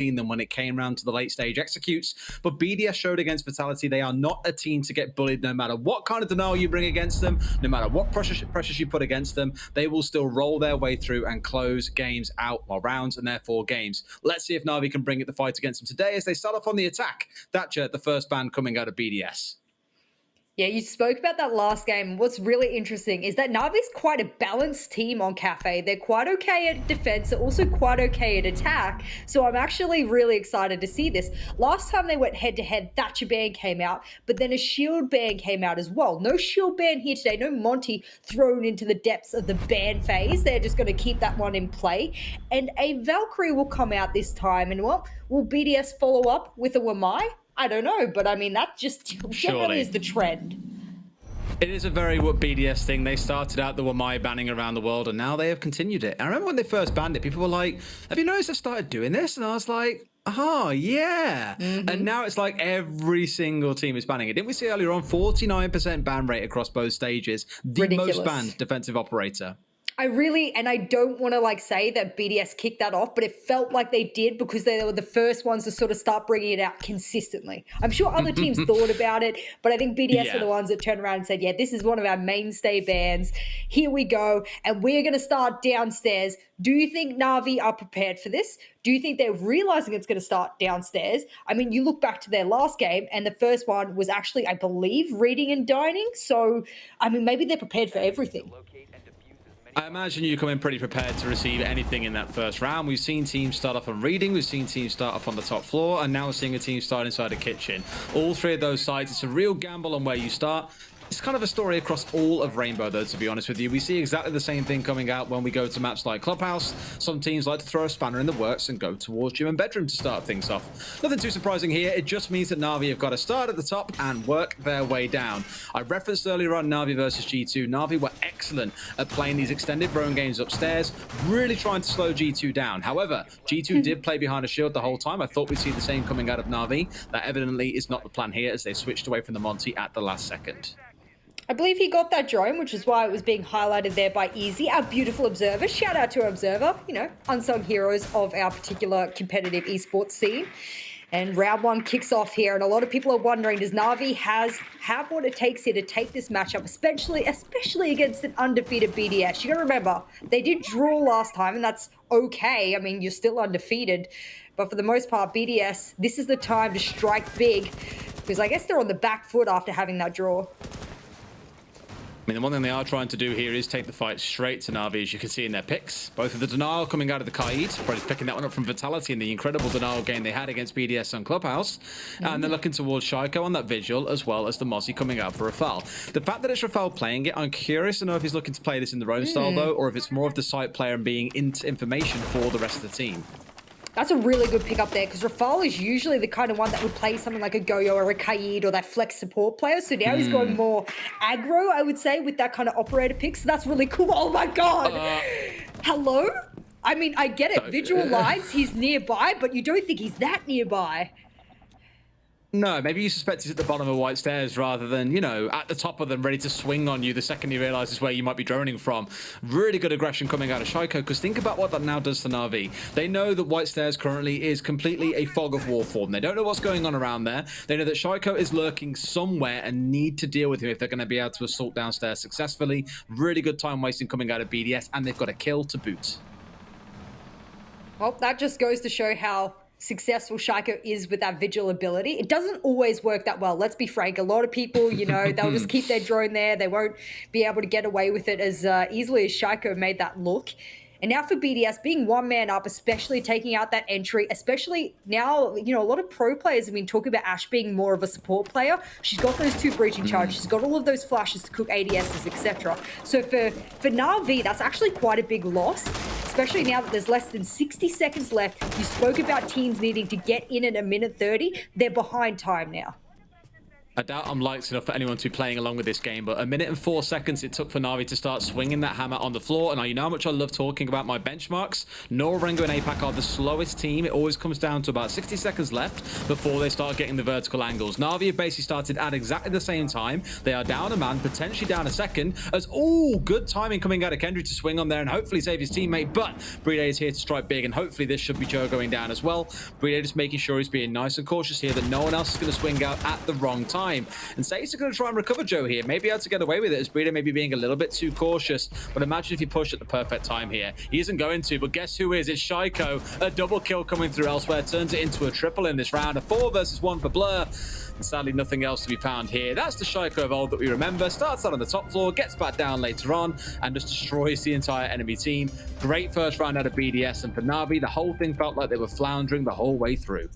them when it came around to the late stage executes. But BDS showed against Vitality they are not a team to get bullied no matter what kind of denial you bring against them, no matter what pressures you put against them. They will still roll their way through and close games out, or rounds, and therefore games. Let's see if NaVi can bring it the fight against them today as they start off on the attack. Thatcher, the first ban coming out of BDS. Yeah, you spoke about that last game. What's really interesting is that NaVi's quite a balanced team on Cafe. They're quite okay at defense. They're also quite okay at attack. So I'm actually really excited to see this. Last time they went head-to-head, Thatcher ban came out, but then a shield ban came out as well. No shield ban here today. No Monty thrown into the depths of the ban phase. They're just going to keep that one in play. And a Valkyrie will come out this time. And well, will BDS follow up with a Wamai? I don't know, but I mean, that just generally is the trend. It is a very BDS thing. They started out the Wamai banning around the world, and now they have continued it. I remember when they first banned it, people were like, have you noticed I've started doing this? And I was like, oh, yeah. And now it's like every single team is banning it. Didn't we see earlier on 49% ban rate across both stages? The Ridiculous. Most banned defensive operator. I don't want to like say that BDS kicked that off, but it felt like they did because they were the first ones to sort of start bringing it out consistently. I'm sure other teams thought about it, but I think BDS were the ones that turned around and said, yeah, this is one of our mainstay bans. Here we go. And we're going to start downstairs. Do you think NaVi are prepared for this? Do you think they're realizing it's going to start downstairs? I mean, you look back to their last game and the first one was actually, I believe, reading and dining. So, I mean, maybe they're prepared for everything. I imagine you come in pretty prepared to receive anything in that first round. We've seen teams start off on reading, we've seen teams start off on the top floor, and now we're seeing a team start inside a kitchen. All three of those sites, it's a real gamble on where you start. It's kind of a story across all of Rainbow, though, to be honest with you. We see exactly the same thing coming out when we go to maps like Clubhouse. Some teams like to throw a spanner in the works and go towards gym and bedroom to start things off. Nothing too surprising here. It just means that NaVi have got to start at the top and work their way down. I referenced earlier on NaVi versus G2. NaVi were excellent at playing these extended drone games upstairs, really trying to slow G2 down. However, G2 did play behind a shield the whole time. I thought we'd see the same coming out of NaVi. That evidently is not the plan here as they switched away from the Monty at the last second. I believe he got that drone, which is why it was being highlighted there by Easy, our beautiful observer. Shout out to our observer, you know, unsung heroes of our particular competitive esports scene. And round one kicks off here, and a lot of people are wondering, does NaVi have what it takes here to take this matchup, especially against an undefeated BDS? You gotta remember, they did draw last time, and that's okay. I mean, you're still undefeated. But for the most part, BDS, this is the time to strike big, because I guess they're on the back foot after having that draw. I mean, the one thing they are trying to do here is take the fight straight to NaVi, as you can see in their picks. Both of the denial coming out of the Kaid, probably picking that one up from Vitality in the incredible denial game they had against BDS on Clubhouse. And they're looking towards Shaiko on that Vigil, as well as the Mozzie coming out for Rafal. The fact that it's Rafal playing it, I'm curious to know if he's looking to play this in their own style, though, or if it's more of the site player and being into information for the rest of the team. That's a really good pick up there, because Rafal is usually the kind of one that would play something like a Goyo or a Kaid or that flex support player. So now he's going more aggro, I would say, with that kind of operator pick. So that's really cool. Oh my God. Hello? I mean, I get it. Visual lines, he's nearby, but you don't think he's that nearby. No, maybe you suspect he's at the bottom of white stairs rather than, you know, at the top of them, ready to swing on you the second he realizes where you might be droning from. Really good aggression coming out of Shaiko, because think about what that now does to NaVi. They know that white stairs currently is completely a fog of war for them. They don't know what's going on around there. They know that Shaiko is lurking somewhere and need to deal with him if they're going to be able to assault downstairs successfully. Really good time wasting coming out of BDS, and they've got a kill to boot. Well, that just goes to show how successful Shaiko is with that vigil ability. It doesn't always work that well. Let's be frank. A lot of people, you know, they'll just keep their drone there. They won't be able to get away with it as easily as Shaiko made that look. And now for BDS, being one man up, especially taking out that entry, especially now, you know, a lot of pro players have been talking about Ash being more of a support player. She's got those 2 breaching charges. She's got all of those flashes to cook ADSs, etc. So for NaVi, that's actually quite a big loss, especially now that there's less than 60 seconds left. You spoke about teams needing to get in at a minute 30. They're behind time now. I doubt I'm liked enough for anyone to be playing along with this game, but 1 minute and 4 seconds it took for NaVi to start swinging that hammer on the floor. And you know how much I love talking about my benchmarks? Norengo and APAC are the slowest team. It always comes down to about 60 seconds left before they start getting the vertical angles. NaVi have basically started at exactly the same time. They are down a man, potentially down a second, as good timing coming out of Kendry to swing on there and hopefully save his teammate. But BDS is here to strike big, and hopefully this should be Joe going down as well. BDS just making sure he's being nice and cautious here, that no one else is going to swing out at the wrong time. And Saints are going to try and recover Joe here. Maybe able to get away with it as Breeder maybe being a little bit too cautious. But imagine if he pushed at the perfect time here. He isn't going to, but guess who is? It's Shaiko. A double kill coming through elsewhere. Turns it into a triple in this round. A 4 versus 1 for Blur. And sadly, nothing else to be found here. That's the Shaiko of old that we remember. Starts out on the top floor, gets back down later on, and just destroys the entire enemy team. Great first round out of BDS. And for NaVi, the whole thing felt like they were floundering the whole way through.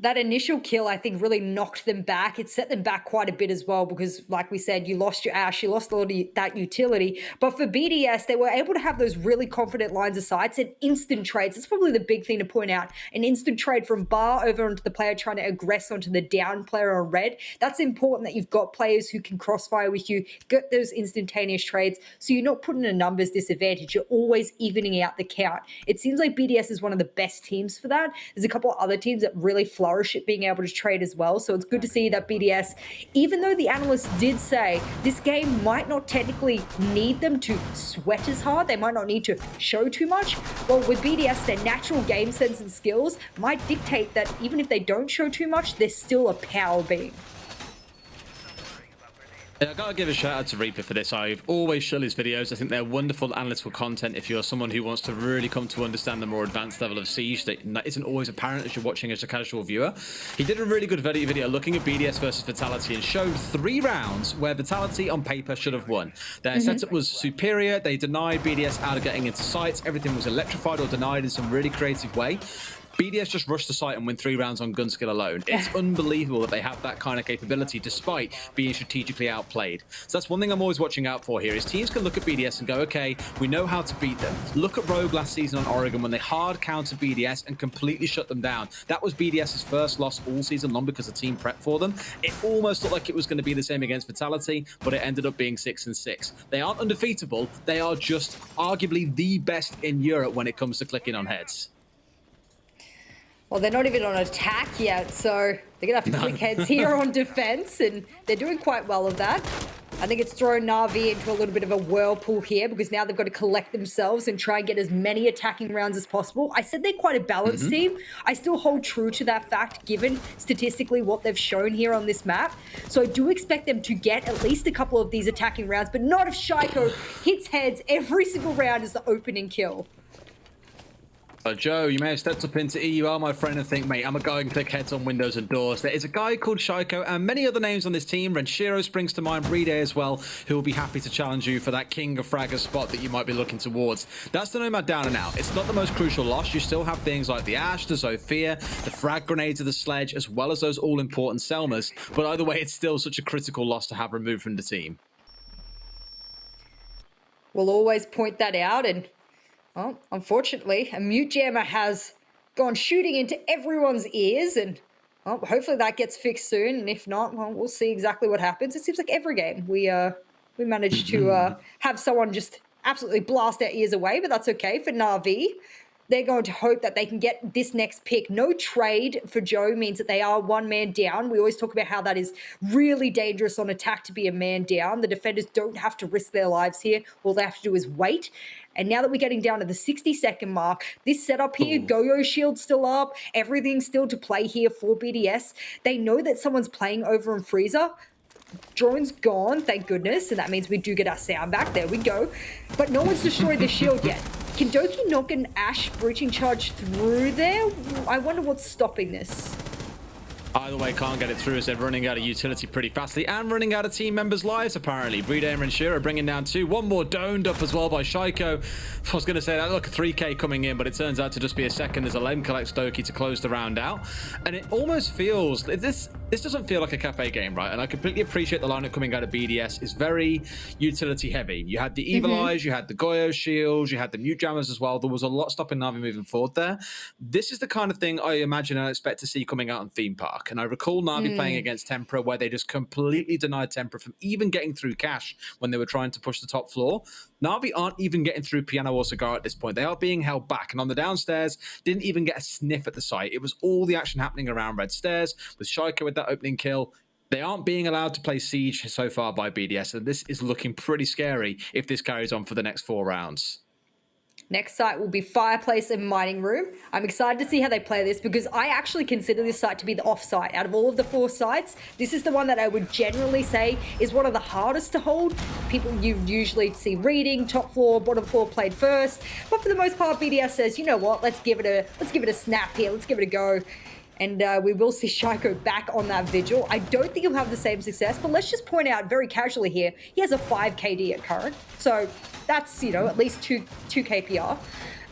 That initial kill, I think, really knocked them back. It set them back quite a bit as well because, like we said, you lost your Ash, you lost a lot of that utility. But for BDS, they were able to have those really confident lines of sights and instant trades. It's probably the big thing to point out. An instant trade from bar over onto the player trying to aggress onto the down player on red. That's important that you've got players who can crossfire with you, get those instantaneous trades, so you're not putting a numbers disadvantage. You're always evening out the count. It seems like BDS is one of the best teams for that. There's a couple of other teams that really flourish at being able to trade as well. So it's good to see that BDS, even though the analysts did say this game might not technically need them to sweat as hard, they might not need to show too much. Well, with BDS, their natural game sense and skills might dictate that even if they don't show too much, they're still a power beam. I gotta give a shout out to Reaper for this. I've always shown his videos. I think they're wonderful analytical content if you're someone who wants to really come to understand the more advanced level of Siege that isn't always apparent as you're watching as a casual viewer. He did a really good video looking at BDS versus Vitality and showed 3 rounds where Vitality on paper should have won. Their setup was superior. They denied BDS out of getting into sites. Everything was electrified or denied in some really creative way. BDS just rushed the site and win 3 rounds on gun skill alone. It's unbelievable that they have that kind of capability despite being strategically outplayed. So that's one thing I'm always watching out for here is teams can look at BDS and go, okay, we know how to beat them. Look at Rogue last season on Oregon when they hard countered BDS and completely shut them down. That was BDS's first loss all season long because the team prepped for them. It almost looked like it was going to be the same against Vitality, but it ended up being 6-6. They aren't undefeatable. They are just arguably the best in Europe when it comes to clicking on heads. Well, they're not even on attack yet, so they're going to have to click heads here on defense, and they're doing quite well of that. I think it's thrown NaVi into a little bit of a whirlpool here because now they've got to collect themselves and try and get as many attacking rounds as possible. I said they're quite a balanced team. I still hold true to that fact given statistically what they've shown here on this map. So I do expect them to get at least a couple of these attacking rounds, but not if Shaiko hits heads every single round as the opening kill. Joe, you may have stepped up into EUR, my friend, and think, mate, I'm going to go and click heads on windows and doors. There is a guy called Shaiko and many other names on this team. Vincere springs to mind, Brede as well, who will be happy to challenge you for that king of fragger spot that you might be looking towards. That's the Nomad down and out. It's not the most crucial loss. You still have things like the Ash, the Zofia, the frag grenades of the Sledge, as well as those all-important Selmas. But either way, it's still such a critical loss to have removed from the team. We'll always point that out, and well, unfortunately, a mute jammer has gone shooting into everyone's ears, and well, hopefully that gets fixed soon. And if not, well, we'll see exactly what happens. It seems like every game we manage to have someone just absolutely blast their ears away, but that's okay for NaVi. They're going to hope that they can get this next pick. No trade for Joe means that they are 1 man down. We always talk about how that is really dangerous on attack to be a man down. The defenders don't have to risk their lives here. All they have to do is wait. And now that we're getting down to the 60-second mark, this setup here, Go-Yo Shield's still up, everything's still to play here for BDS. They know that someone's playing over in Freezer. Drone's gone, thank goodness, and that means we do get our sound back. There we go. But no one's destroyed the shield yet. Can Doki knock an Ash breaching charge through there? I wonder what's stopping this. Either way, can't get it through as they're running out of utility pretty fastly and running out of team members' lives, apparently. Brede and Vincere are bringing down 2. One more domed up as well by Shaiko. I was going to say that, look, 3K coming in, but it turns out to just be a second as Alem collects Doki to close the round out. And it almost feels, this doesn't feel like a cafe game, right? And I completely appreciate the lineup coming out of BDS is very utility heavy. You had the Evil Eyes, you had the Goyo Shields, you had the Mute Jammers as well. There was a lot stopping NaVi moving forward there. This is the kind of thing I imagine and expect to see coming out in Theme Park. back. And I recall Navi playing against Tempera, where they just completely denied Tempera from even getting through Cash when they were trying to push the top floor. Navi aren't even getting through Piano or Cigar at this point. They are being held back. And on the downstairs, didn't even get a sniff at the site. It was all the action happening around red stairs, with Shaiko with that opening kill. They aren't being allowed to play Siege so far by BDS, and this is looking pretty scary if this carries on for the next 4 rounds. Next site will be Fireplace and Mining Room. I'm excited to see how they play this because I actually consider this site to be the off site. Out of all of the 4 sites, this is the one that I would generally say is one of the hardest to hold. People you usually see reading, top floor, bottom floor played first. But for the most part, BDS says, you know what, let's give it a snap here, let's give it a go. And we will see Shaiko back on that Vigil. I don't think he'll have the same success, but let's just point out very casually here, he has a 5 KD at current. So that's, you know, at least 2 KPR.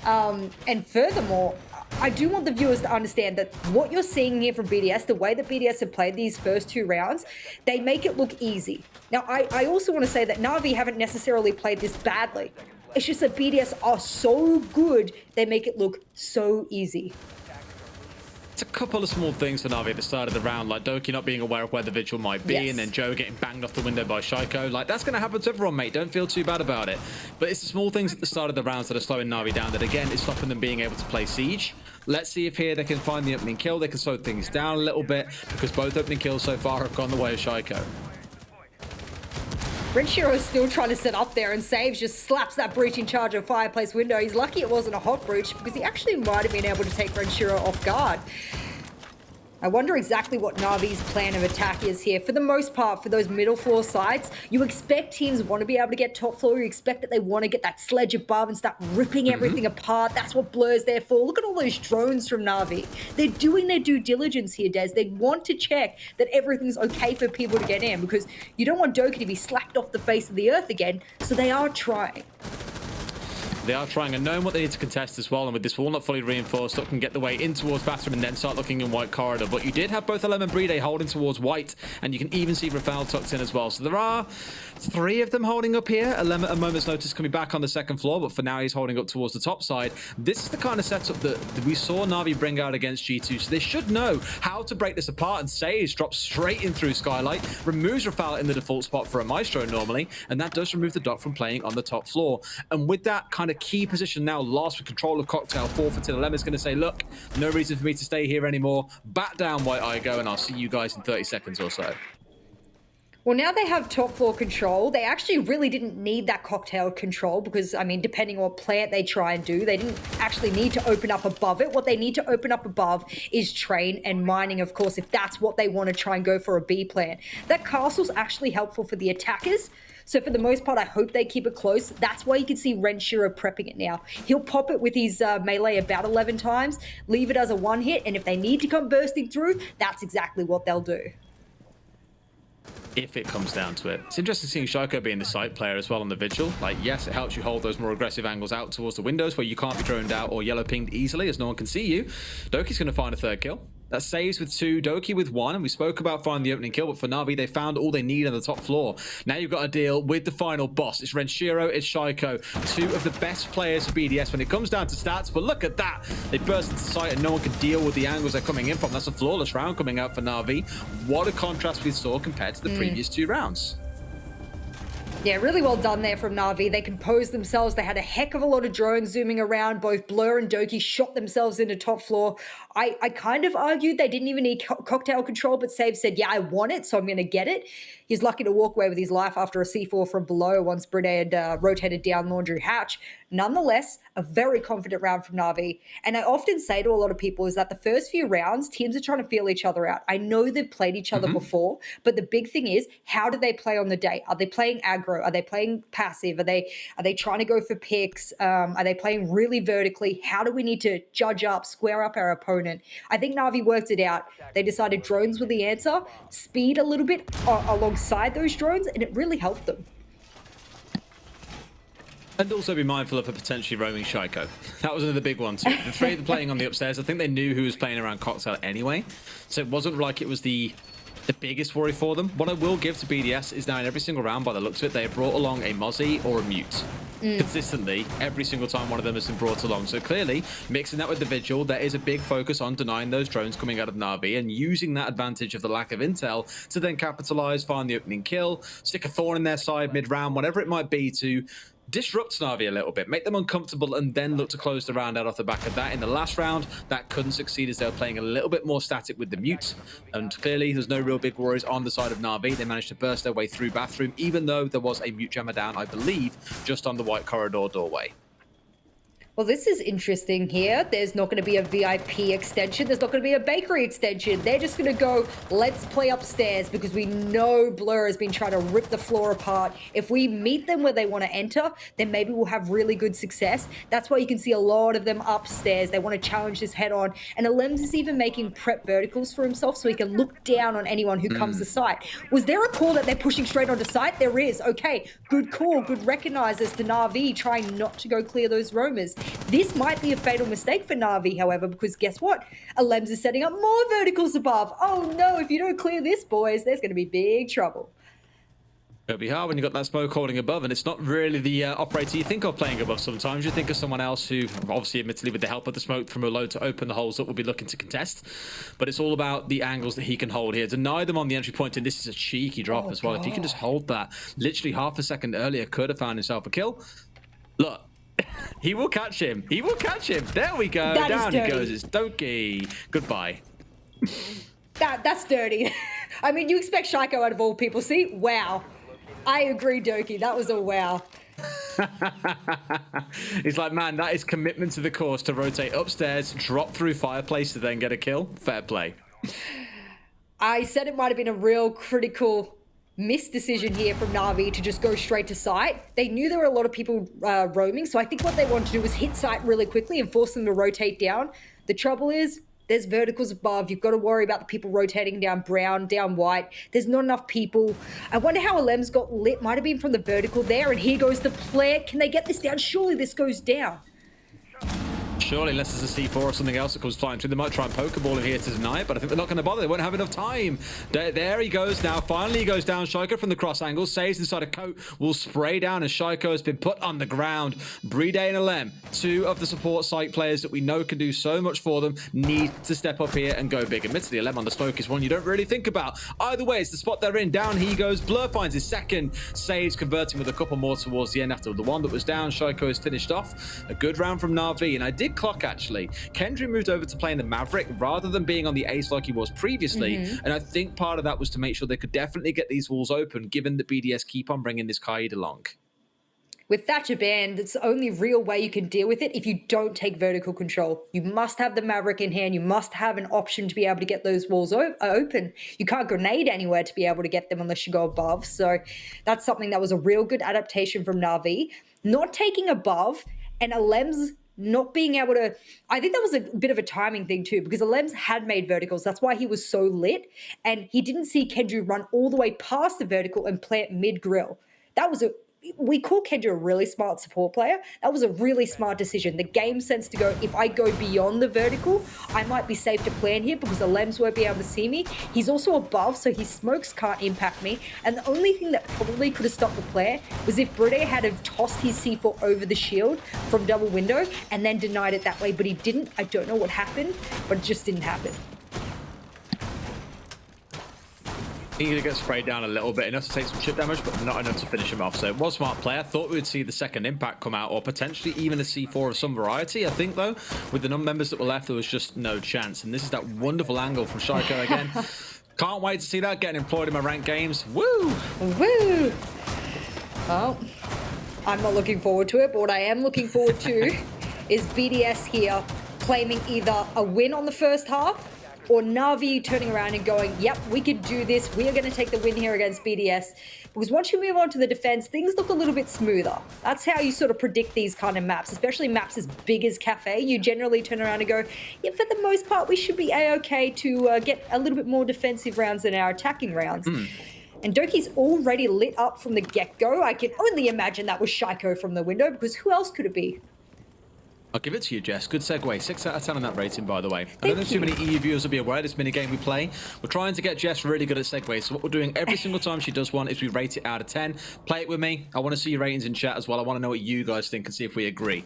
And furthermore, I do want the viewers to understand that what you're seeing here from BDS, the way that BDS have played these first 2 rounds, they make it look easy. Now, I also want to say that NaVi haven't necessarily played this badly. It's just that BDS are so good, they make it look so easy. It's a couple of small things for Navi at the start of the round, like Doki not being aware of where the Vigil might be, and then Joe getting banged off the window by Shaiko. Like, that's going to happen to everyone, mate. Don't feel too bad about it. But it's the small things at the start of the rounds that are slowing Navi down that, again, is stopping them being able to play Siege. Let's see if here they can find the opening kill. They can slow things down a little bit, because both opening kills so far have gone the way of Shaiko. Vincere is still trying to set up there, and Saves just slaps that breaching charge of Fireplace window. He's lucky it wasn't a hot breach because he actually might have been able to take Vincere off guard. I wonder exactly what Navi's plan of attack is here. For the most part, for those middle floor sites, you expect teams want to be able to get top floor. You expect that they want to get that sledge above and start ripping everything apart. That's what Blur's there for. Look at all those drones from Navi. They're doing their due diligence here, Des. They want to check that everything's okay for people to get in because you don't want Doki to be slapped off the face of the earth again, so they are trying. They are trying and knowing what they need to contest as well, and with this wall not fully reinforced, Duck can get the way in towards bathroom and then start looking in white corridor. But you did have both Alem and Bride holding towards white, and you can even see Rafael tucked in as well. So there are 3 of them holding up here. Alem at a moment's notice coming back on the second floor, but for now he's holding up towards the top side. This is the kind of setup that we saw Navi bring out against G2, so they should know how to break this apart. And Sage drops straight in through Skylight, removes Rafael in the default spot for a Maestro normally, and that does remove the Doc from playing on the top floor. And with that kind of key position now lost with control of Cocktail, forfeited, Alem is going to say, look, no reason for me to stay here anymore. Back down, White Eye go, and I'll see you guys in 30 seconds or so. Well, now they have top floor control. They actually really didn't need that Cocktail control because, I mean, depending on what plant they try and do, they didn't actually need to open up above it. What they need to open up above is train and mining, of course, if that's what they want to try and go for a B plan. That castle's actually helpful for the attackers. So for the most part, I hope they keep it close. That's why you can see Vincere prepping it now. He'll pop it with his melee about 11 times, leave it as a 1-hit, and if they need to come bursting through, that's exactly what they'll do. If it comes down to it. It's interesting seeing Shaiko being the site player as well on the Vigil. Like, yes, it helps you hold those more aggressive angles out towards the windows where you can't be droned out or yellow pinged easily as no one can see you. Doki's going to find a 3rd kill. That saves with 2, Doki with 1, and we spoke about finding the opening kill, but for Navi, they found all they need on the top floor. Now you've got to deal with the final boss. It's Vincere, it's Shaiko, 2 of the best players for BDS when it comes down to stats, but look at that. They burst into sight and no one can deal with the angles they're coming in from. That's a flawless round coming out for Navi. What a contrast we saw compared to the previous 2 rounds. Yeah, really well done there from Navi. They composed themselves. They had a heck of a lot of drones zooming around. Both Blur and Doki shot themselves into top floor. I kind of argued they didn't even need Cocktail control, but Save said, yeah, I want it, so I'm going to get it. He's lucky to walk away with his life after a C4 from below once Bride had rotated down Laundry Hatch. Nonetheless, a very confident round from Navi. And I often say to a lot of people is that the first few rounds, teams are trying to feel each other out. I know they've played each other before, but the big thing is, how do they play on the day? Are they playing aggro? Are they playing passive? Are they trying to go for picks? Are they playing really vertically? How do we need to judge up, square up our opponent? I think Navi worked it out. They decided drones were the answer, speed a little bit alongside those drones, and it really helped them. And also be mindful of a potentially roaming Shaiko. That was another big one too. The 3 playing on the upstairs, I think they knew who was playing around Cocktail anyway. So it wasn't like it was the the biggest worry for them. What I will give to BDS is now in every single round, by the looks of it, they have brought along a Mozzie or a Mute. Consistently, every single time one of them has been brought along. So clearly, mixing that with the Vigil, there is a big focus on denying those drones coming out of NaVi and using that advantage of the lack of intel to then capitalize, find the opening kill, stick a thorn in their side mid-round, whatever it might be, to disrupt NaVi a little bit, make them uncomfortable, and then look to close the round out off the back of that. In the last round, that couldn't succeed as they were playing a little bit more static with the Mute, and clearly there's no real big worries on the side of NaVi. They managed to burst their way through Bathroom, even though there was a Mute jammer down, I believe, just on the white corridor doorway. Well, this is interesting here. There's not going to be a VIP extension. There's not going to be a bakery extension. They're just going to go, let's play upstairs, because we know Blur has been trying to rip the floor apart. If we meet them where they want to enter, then maybe we'll have really good success. That's why you can see a lot of them upstairs. They want to challenge this head on. And Alems is even making prep verticals for himself so he can look down on anyone who comes to site. Was there a call that they're pushing straight onto site? There is. Okay, good call. Good recognizers to NaVi trying not to go clear those roamers. This might be a fatal mistake for NaVi, however, because guess what? Alems is setting up more verticals above. Oh no, if you don't clear this, boys, there's going to be big trouble. It'll be hard when you've got that smoke holding above, and it's not really the operator you think of playing above sometimes. You think of someone else who, obviously, admittedly, with the help of the smoke from Reload to open the holes up, will be looking to contest. But it's all about the angles that he can hold here. Deny them on the entry point, and this is a cheeky drop as well. God. If he can just hold that, literally half a second earlier, could have found himself a kill. Look. He will catch him. He will catch him. There we go. That Down he goes. It's Doki. Goodbye. That's dirty. I mean, you expect Shaiko out of all people. See? Wow. I agree, Doki. That was a wow. He's like, man, that is commitment to the course to rotate upstairs, drop through fireplace to then get a kill. Fair play. I said it might have been a real critical missed decision here from NaVi to just go straight to site. They knew there were a lot of people roaming, so I think what they wanted to do was hit site really quickly and force them to rotate down. The trouble is, there's verticals above. You've got to worry about the people rotating down brown, down white. There's not enough people. I wonder how Alems got lit. Might have been from the vertical there, and here goes the flare. Can they get this down? Surely this goes down. Surely, unless there's a C4 or something else that comes flying through, they might try and Pokeball him here to deny it, but I think they're not going to bother. They won't have enough time. There he goes now. Finally, he goes down. Shaiko from the cross angle, saves inside a coat, will spray down as Shaiko has been put on the ground. Bride and Alem, two of the support site players that we know can do so much for them, need to step up here and go big. Admittedly, Alem on the smoke is one you don't really think about. Either way, it's the spot they're in. Down he goes. Blur finds his second. Saves, converting with a couple more towards the end after the one that was down. Shaiko is finished off. A good round from NaVi, and I did clock actually. Kendry moved over to playing the Maverick rather than being on the Ace like he was previously, and I think part of that was to make sure they could definitely get these walls open, given that BDS keep on bringing this Kaid along. With Thatcher banned, it's the only real way you can deal with it if you don't take vertical control. You must have the Maverick in hand. You must have an option to be able to get those walls open. You can't grenade anywhere to be able to get them unless you go above. So that's something that was a real good adaptation from NaVi. Not taking above, and Alems not being able to, I think that was a bit of a timing thing too, because Alems had made verticals. That's why he was so lit, and he didn't see Kendry run all the way past the vertical and plant mid-grill. That was we call Kendra a really smart support player. That was a really smart decision. The game sense to go, if I go beyond the vertical, I might be safe to plan here because the Lems won't be able to see me. He's also above, so his smokes can't impact me. And the only thing that probably could have stopped the play was if Bride had have tossed his C4 over the shield from double window and then denied it that way, but he didn't. I don't know what happened, but it just didn't happen. He's going to get sprayed down a little bit, enough to take some chip damage, but not enough to finish him off. So it was smart play. I thought we would see the second impact come out, or potentially even a C4 of some variety. I think, though, with the non-members that were left, there was just no chance. And this is that wonderful angle from Shaiko again. Can't wait to see that getting employed in my ranked games. Woo! Woo! Well, I'm not looking forward to it, but what I am looking forward to is BDS here claiming either a win on the first half or NaVi turning around and going, yep, we could do this. We are going to take the win here against BDS. Because once you move on to the defense, things look a little bit smoother. That's how you sort of predict these kind of maps, especially maps as big as Cafe. You generally turn around and go, yeah, for the most part, we should be A-okay to get a little bit more defensive rounds than our attacking rounds. And Doki's already lit up from the get-go. I can only imagine that was Shaiko from the window, because who else could it be? I'll give it to you, Jess. Good segue. 6 out of 10 on that rating, by the way. I don't know if too many EU viewers will be aware of this minigame we play. We're trying to get Jess really good at segues. So what we're doing every single time she does one is we rate it out of 10. Play it with me. I want to see your ratings in chat as well. I want to know what you guys think and see if we agree.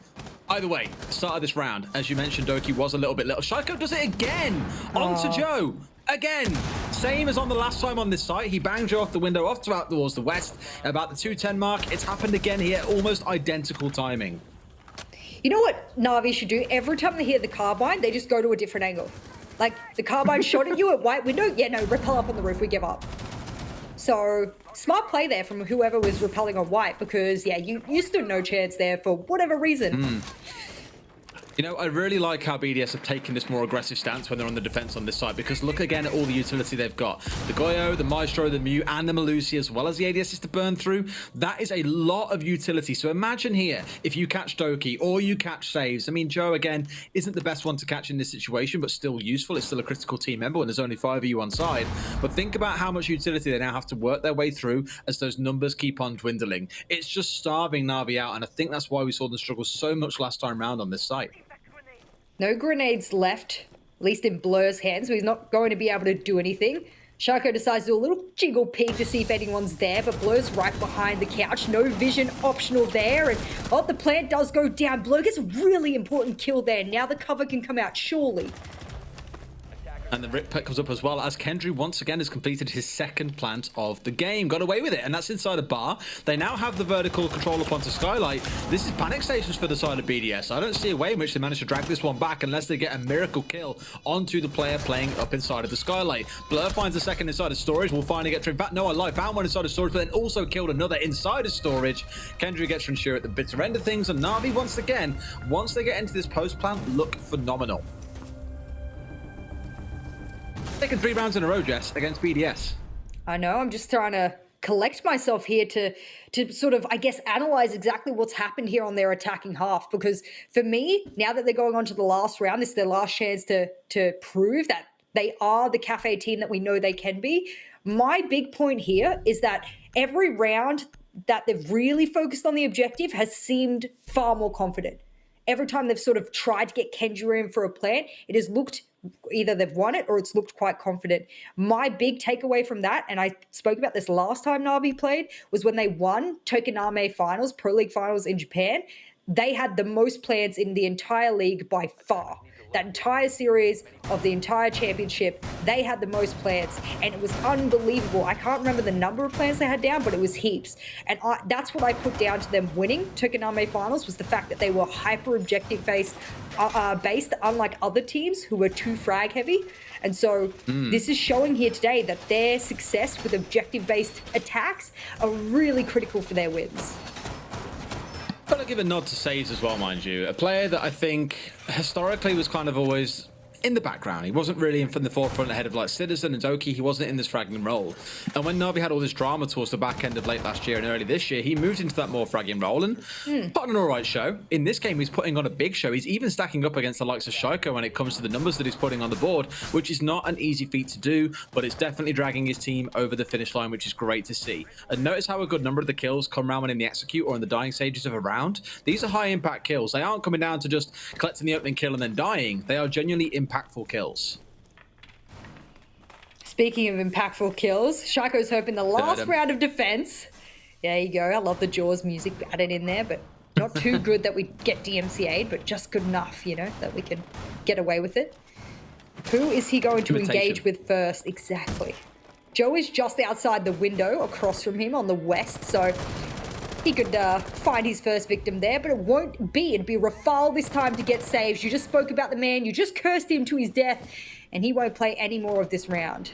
Either way, start of this round. As you mentioned, Doki was a little bit little. Shaiko does it again. On to Joe. Again, same as on the last time on this site. He banged Joe off the window, off towards the west. About the 210 mark. It's happened again here. Almost identical timing. You know what NaVi should do? Every time they hear the carbine, they just go to a different angle. Like, the carbine shot at you at white window. Yeah, no, rappel up on the roof. We give up. So, smart play there from whoever was rappelling on white because, yeah, you stood no chance there for whatever reason. You know, I really like how BDS have taken this more aggressive stance when they're on the defense on this side, because look again at all the utility they've got. The Goyo, the Maestro, the Mew, and the Melusi, as well as the ADSs to burn through. That is a lot of utility. So imagine here, if you catch Doki or you catch saves. I mean, Joe, again, isn't the best one to catch in this situation, but still useful. It's still a critical team member when there's only 5 of you on side. But think about how much utility they now have to work their way through as those numbers keep on dwindling. It's just starving NaVi out, and I think that's why we saw them struggle so much last time round on this site. No grenades left, at least in Blur's hands, so he's not going to be able to do anything. Shaiko decides to do a little jiggle peek to see if anyone's there, but Blur's right behind the couch. No vision optional there, and oh, the plant does go down. Blur gets a really important kill there. Now the cover can come out, surely. And the rip comes up as well as Kendry once again has completed his second plant of the game. Got away with it, and that's inside a bar. They now have the vertical control up onto Skylight. This is panic stations for the side of BDS. I don't see a way in which they manage to drag this one back unless they get a miracle kill onto the player playing up inside of the Skylight. Blur finds a second inside of storage. Will finally get to him back. No, I lied. Found one inside of storage, but then also killed another inside of storage. Kendry gets to ensure at the bitter end of things, and NaVi once again, once they get into this post plant, look phenomenal. Taking 3 rounds in a row, Jess, against BDS. I know, I'm just trying to collect myself here to sort of, I guess, analyze exactly what's happened here on their attacking half. Because for me, now that they're going on to the last round, this is their last chance to prove that they are the cafe team that we know they can be. My big point here is that every round that they've really focused on the objective has seemed far more confident. Every time they've sort of tried to get Kendry in for a plant, it has looked either they've won it or it's looked quite confident. My big takeaway from that, and I spoke about this last time NaVi played, was when they won Tokoname finals, Pro League finals in Japan. They had the most plants in the entire league by far. That entire series of the entire championship, they had the most plants, and it was unbelievable. I can't remember the number of plants they had down, but it was heaps. And that's what I put down to them winning Tokoname finals, was the fact that they were hyper objective based, unlike other teams who were too frag heavy. And so this is showing here today that their success with objective based attacks are really critical for their wins. Got to give a nod to saves as well, mind you. A player that I think historically was kind of always in the background. He wasn't really in the forefront ahead of like Citizen and Doki. He wasn't in this fragging role. And when NaVi had all this drama towards the back end of late last year and early this year, he moved into that more fragging role and put on an alright show. In this game, he's putting on a big show. He's even stacking up against the likes of Shaiko when it comes to the numbers that he's putting on the board, which is not an easy feat to do, but it's definitely dragging his team over the finish line, which is great to see. And notice how a good number of the kills come around when in the execute or in the dying stages of a round. These are high impact kills. They aren't coming down to just collecting the opening kill and then dying. They are genuinely impactful kills. Speaking of impactful kills, Shaiko's hoping the last round of defense. There you go. I love the Jaws music added in there, but not too good that we get DMCA'd, but just good enough, you know, that we can get away with it. Who is he going to engage with first? Exactly. Joe is just outside the window across from him on the west, so he could find his first victim there, but it won't be. It'd be Rafal this time to get saves. You just spoke about the man. You just cursed him to his death, and he won't play any more of this round.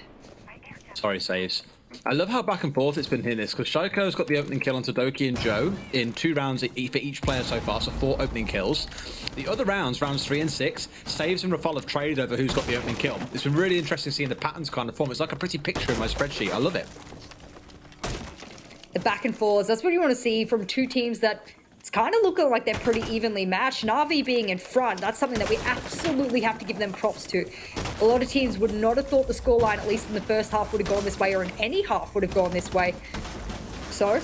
Sorry, saves. I love how back and forth it's been in this, because Shaiko's got the opening kill onto Doki and Joe in 2 rounds for each player so far, so 4 opening kills. The other rounds 3 and 6, saves and Rafal have traded over who's got the opening kill. It's been really interesting seeing the patterns kind of form. It's like a pretty picture in my spreadsheet. I love it. The back and forths, that's what you want to see from two teams that it's kind of looking like they're pretty evenly matched. NaVi being in front, that's something that we absolutely have to give them props to. A lot of teams would not have thought the scoreline, at least in the first half, would have gone this way, or in any half would have gone this way. So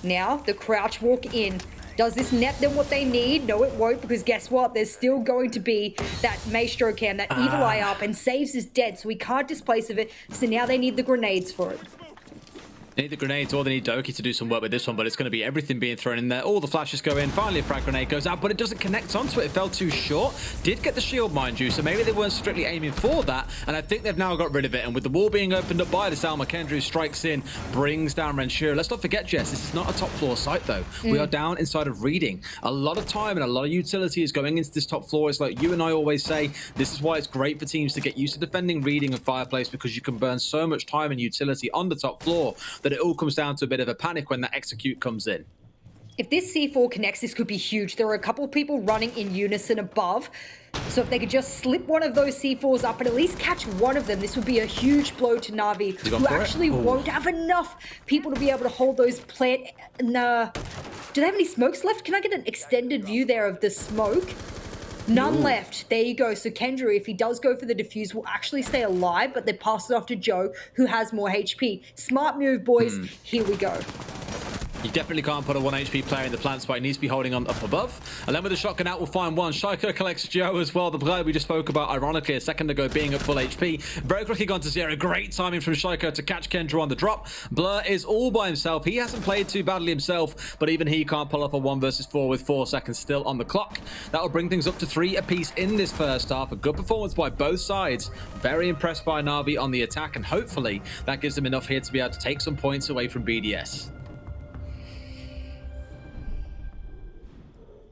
now the crouch walk in. Does this net them what they need? No, it won't, because guess what? There's still going to be that Maestro cam, that Evil Eye up, and Saves is dead, so we can't displace of it. So now they need the grenades for it. They need the grenades, or they need Doki to do some work with this one, but it's going to be everything being thrown in there. All the flashes go in. Finally, a frag grenade goes out, but it doesn't connect onto it. It fell too short. Did get the shield, mind you, so maybe they weren't strictly aiming for that, and I think they've now got rid of it. And with the wall being opened up by this Alma, Kendrew strikes in, brings down Vincere. Let's not forget, Jess, this is not a top floor site, though. We are down inside of reading. A lot of time and a lot of utility is going into this top floor. It's like you and I always say, this is why it's great for teams to get used to defending reading and fireplace, because you can burn so much time and utility on the top floor that it all comes down to a bit of a panic when that execute comes in. If this C4 connects, this could be huge. There are a couple of people running in unison above. So if they could just slip one of those C4s up and at least catch one of them, this would be a huge blow to NaVi, who actually won't have enough people to be able to hold those plant... Nah. Do they have any smokes left? Can I get an extended view there of the smoke? None left. There you go. So Kendrew, if he does go for the defuse, will actually stay alive, but they pass it off to Joe, who has more HP. Smart move, boys. Here we go. You definitely can't put a 1 HP player in the plant spot. He needs to be holding on up above. And then with the shotgun out, we'll find one. Shiko collects Joe as well. The player we just spoke about, ironically, a second ago being at full HP. Very quickly gone to zero. Great timing from Shiko to catch Kendrew on the drop. Blur is all by himself. He hasn't played too badly himself, but even he can't pull off a 1 versus 4 with 4 seconds still on the clock. That'll bring things up to 3 apiece in this first half. A good performance by both sides. Very impressed by NaVi on the attack, and hopefully that gives them enough here to be able to take some points away from BDS.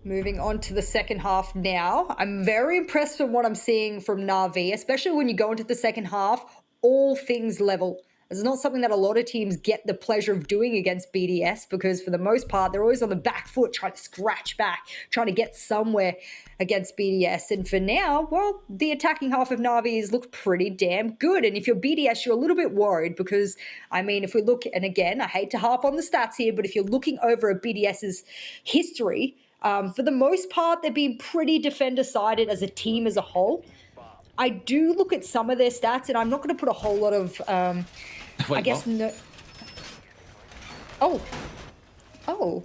Moving on to the second half now. I'm very impressed with what I'm seeing from NaVi, especially when you go into the second half, all things level. It's not something that a lot of teams get the pleasure of doing against BDS, because for the most part, they're always on the back foot trying to scratch back, trying to get somewhere against BDS. And for now, well, the attacking half of NaVi has looked pretty damn good. And if you're BDS, you're a little bit worried because, I mean, if we look, and again, I hate to harp on the stats here, but if you're looking over at BDS's history, for the most part, they've been pretty defender-sided as a team as a whole. I do look at some of their stats, and I'm not going to put a whole lot of, Wait, I guess, what? no. Oh.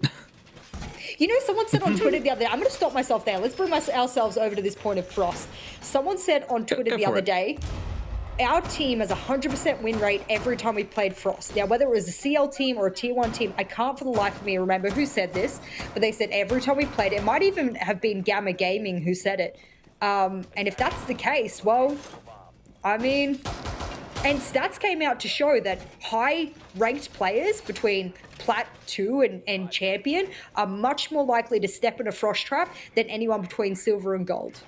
You know, someone said on Twitter the other day, I'm going to stop myself there. Let's bring ourselves over to this point of Frost. Someone said on Twitter the other day, our team has a 100% win rate every time we played Frost. Now, whether it was a CL team or a Tier 1 team, I can't for the life of me remember who said this, but they said every time we played it might even have been Gamma Gaming who said it. And if that's the case, well, I mean, and stats came out to show that high-ranked players between Plat 2 and Champion are much more likely to step in a Frost trap than anyone between Silver and Gold.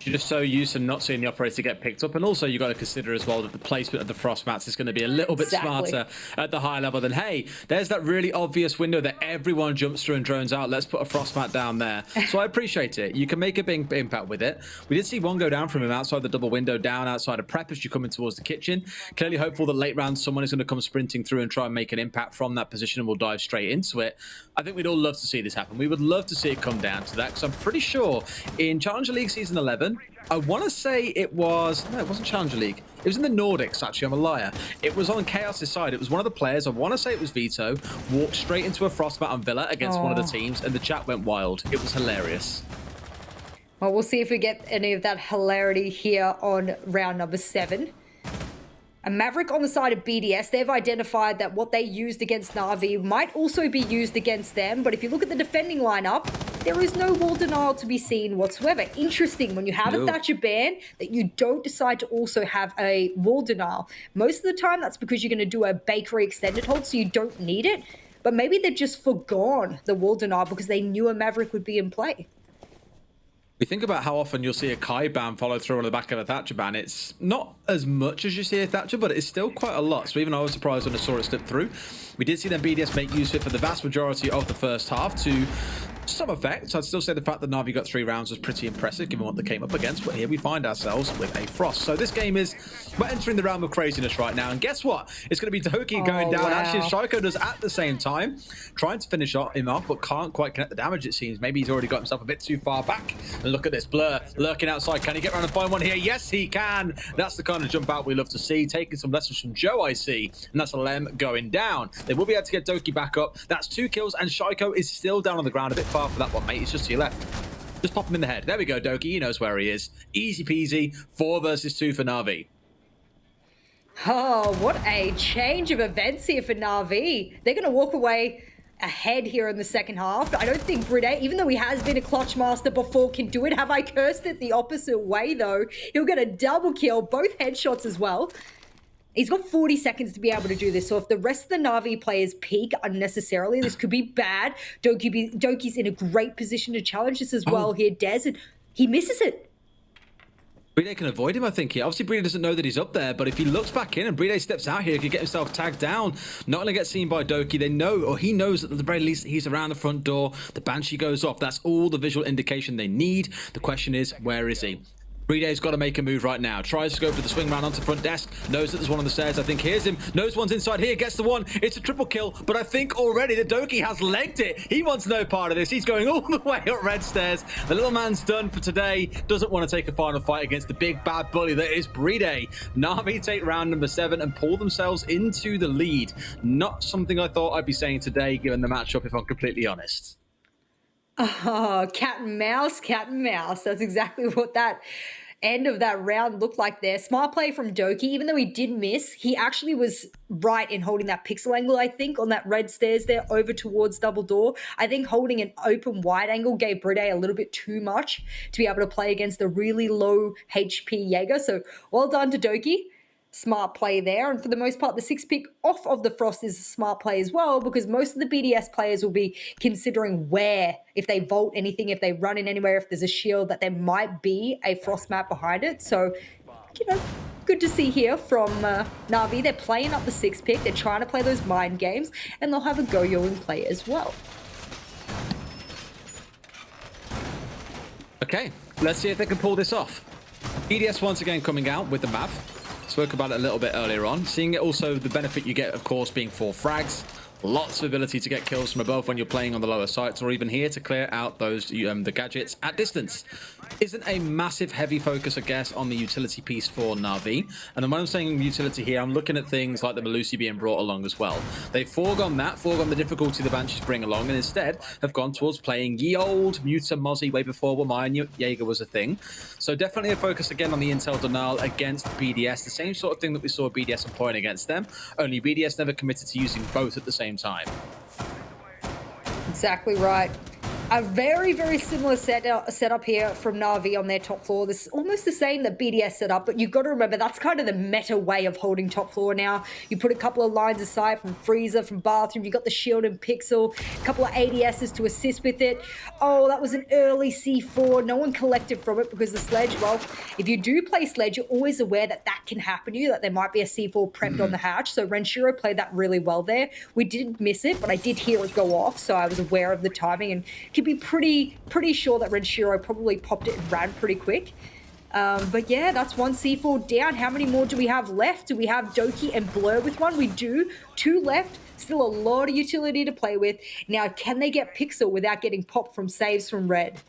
You're just so used to not seeing the operator get picked up, and also you got to consider as well that the placement of the frost mats is going to be a little bit smarter at the higher level than, hey, there's that really obvious window that everyone jumps through and drones out. Let's put a frost mat down there. So I appreciate it. You can make a big impact with it. We did see one go down from him outside the double window, down outside of prep as you come in towards the kitchen. Clearly hopeful that late round someone is going to come sprinting through and try and make an impact from that position, and we'll dive straight into it. I think we'd all love to see this happen. We would love to see it come down to that, because I'm pretty sure in Challenger League Season 11, I want to say it was... No, it wasn't Challenger League. It was in the Nordics, actually. I'm a liar. It was on Chaos's side. It was one of the players, I want to say it was Vito, walked straight into a frostmat on Villa against one of the teams, and the chat went wild. It was hilarious. Well, we'll see if we get any of that hilarity here on round number 7. A Maverick on the side of BDS, they've identified that what they used against NaVi might also be used against them. But if you look at the defending lineup, there is no wall denial to be seen whatsoever. Interesting, when you have a Thatcher ban, that you don't decide to also have a wall denial. Most of the time, that's because you're going to do a bakery extended hold, so you don't need it. But maybe they've just forgone the wall denial because they knew a Maverick would be in play. We think about how often you'll see a Kai ban follow through on the back of a Thatcher ban. It's not as much as you see a Thatcher, but it's still quite a lot. So even I was surprised when I saw it slip through. We did see them BDS make use of it for the vast majority of the first half to Some effect. I'd still say the fact that Navi got 3 rounds was pretty impressive given what they came up against, but here we find ourselves with a Frost. So this game we're entering the realm of craziness right now, and guess what? It's going to be Doki going down. Wow. Actually, Shaiko does at the same time, trying to finish him off, but can't quite connect the damage, it seems. Maybe he's already got himself a bit too far back. And look at this, Blur lurking outside. Can he get around and find one here? Yes, he can. That's the kind of jump out we love to see. Taking some lessons from Joe, I see, and that's a Lem going down. They will be able to get Doki back up. That's 2 kills, and Shaiko is still down on the ground, a bit far for that one, mate. It's just to your left. Just pop him in the head. There we go, Doki. He knows where he is. Easy peasy. 4 versus 2 for NaVi. Oh, what a change of events here for NaVi. They're going to walk away ahead here in the second half. I don't think Bride, even though he has been a clutch master before, can do it. Have I cursed it the opposite way, though? He'll get a double kill, both headshots as well. He's got 40 seconds to be able to do this. So if the rest of the NaVi players peak unnecessarily, this could be bad. Doki's in a great position to challenge this as well here, Des, and he misses it. Bride can avoid him, I think, here. Obviously, Bride doesn't know that he's up there, but if he looks back in and Bride steps out here, he could get himself tagged down. Not going to get seen by Doki. They know, or he knows that at the very least he's around the front door. The Banshee goes off. That's all the visual indication they need. The question is, where is he? Bride's got to make a move right now. Tries to go for the swing round onto front desk. Knows that there's one on the stairs. I think hears him. Knows one's inside here. Gets the one. It's a triple kill. But I think already the Doki has legged it. He wants no part of this. He's going all the way up red stairs. The little man's done for today. Doesn't want to take a final fight against the big bad bully that is Bride. NaVi take round number 7 and pull themselves into the lead. Not something I thought I'd be saying today given the matchup, if I'm completely honest. Oh, cat and mouse, cat and mouse. That's exactly what that end of that round looked like there. Smart play from Doki. Even though he did miss, he actually was right in holding that pixel angle, I think, on that red stairs there over towards double door. I think holding an open wide angle gave Bride a little bit too much to be able to play against a really low HP Jaeger. So well done to Doki. Smart play there, and for the most part the 6 pick off of the Frost is a smart play as well, because most of the BDS players will be considering where, if they vault anything, if they run in anywhere, if there's a shield, that there might be a Frost map behind it. So, you know, good to see here from NaVi. They're playing up the 6 pick, they're trying to play those mind games, and they'll have a go-yo in play as well. Okay, let's see if they can pull this off. BDS once again coming out with the map. Spoke about it a little bit earlier on. Seeing it also the benefit you get, of course, being 4 frags. Lots of ability to get kills from above when you're playing on the lower sites, or even here to clear out those the gadgets at distance. Isn't a massive heavy focus, I guess, on the utility piece for NaVi. And when I'm saying utility here, I'm looking at things like the Melusi being brought along as well. They've foregone the difficulty the Banshees bring along, and instead have gone towards playing ye old Muta Mozzie way before Wamai Jaeger was a thing. So definitely a focus again on the intel denial against BDS. The same sort of thing that we saw BDS employing against them, only BDS never committed to using both at the same time. Exactly right. A very, very similar setup here from NaVi on their top floor. This is almost the same that BDS set up, but you've got to remember that's kind of the meta way of holding top floor now. You put a couple of lines aside from Freezer, from Bathroom, you've got the Shield and Pixel, a couple of ADSs to assist with it. Oh, that was an early C4. No one collected from it because the Sledge, well, if you do play Sledge, you're always aware that that can happen to you, that there might be a C4 prepped on the hatch. So Renshiro played that really well there. We didn't miss it, but I did hear it go off, so I was aware of the timing and could be pretty sure that Renshiro probably popped it and ran pretty quick. But yeah, that's 1 C4 down. How many more do we have left? Do we have Doki and Blur with one? We do. 2 left. Still a lot of utility to play with. Now, can they get Pixel without getting popped from saves from Red?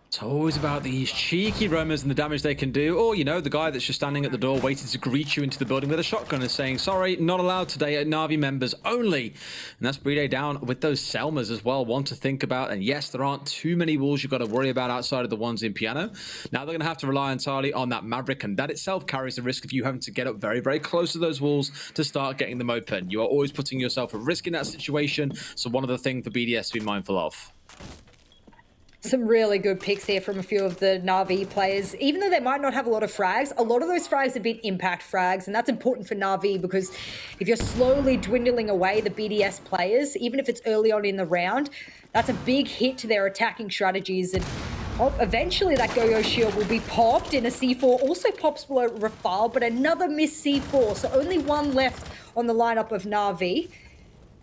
It's always about these cheeky roamers and the damage they can do, or, you know, the guy that's just standing at the door waiting to greet you into the building with a shotgun and saying, sorry, not allowed today at NaVi members only. And that's Bride down with those Selmas as well, one to think about. And yes, there aren't too many walls you've got to worry about outside of the ones in Piano. Now they're going to have to rely entirely on that Maverick, and that itself carries the risk of you having to get up very, very close to those walls to start getting them open. You are always putting yourself at risk in that situation, so one of the things for BDS to be mindful of. Some really good picks here from a few of the NaVi players. Even though they might not have a lot of frags, a lot of those frags have been impact frags, and that's important for NaVi because if you're slowly dwindling away the BDS players, even if it's early on in the round, that's a big hit to their attacking strategies. And eventually that Go-Go shield will be popped in a C4. Also pops below Rafale, but another missed C4. So only 1 left on the lineup of NaVi.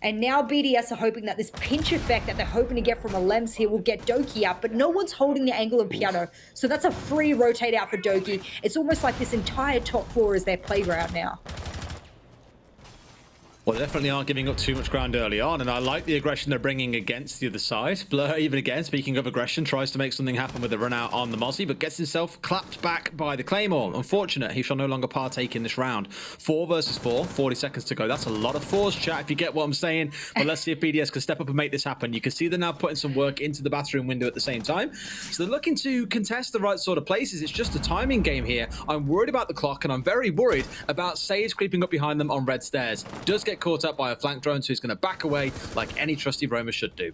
And now BDS are hoping that this pinch effect that they're hoping to get from a Lems here will get Doki out, but no one's holding the angle of Piano. So that's a free rotate out for Doki. It's almost like this entire top floor is their playground now. Well, they definitely aren't giving up too much ground early on, and I like the aggression they're bringing against the other side. Blur, even again, speaking of aggression, tries to make something happen with a run out on the Mozzie, but gets himself clapped back by the Claymore. Unfortunate, he shall no longer partake in this round. 4 versus 4, 40 seconds to go. That's a lot of fours, chat, if you get what I'm saying. But let's see if BDS can step up and make this happen. You can see they're now putting some work into the bathroom window at the same time. So they're looking to contest the right sort of places. It's just a timing game here. I'm worried about the clock, and I'm very worried about Sage creeping up behind them on red stairs. Does get caught up by a flank drone, so he's going to back away like any trusty roamer should do.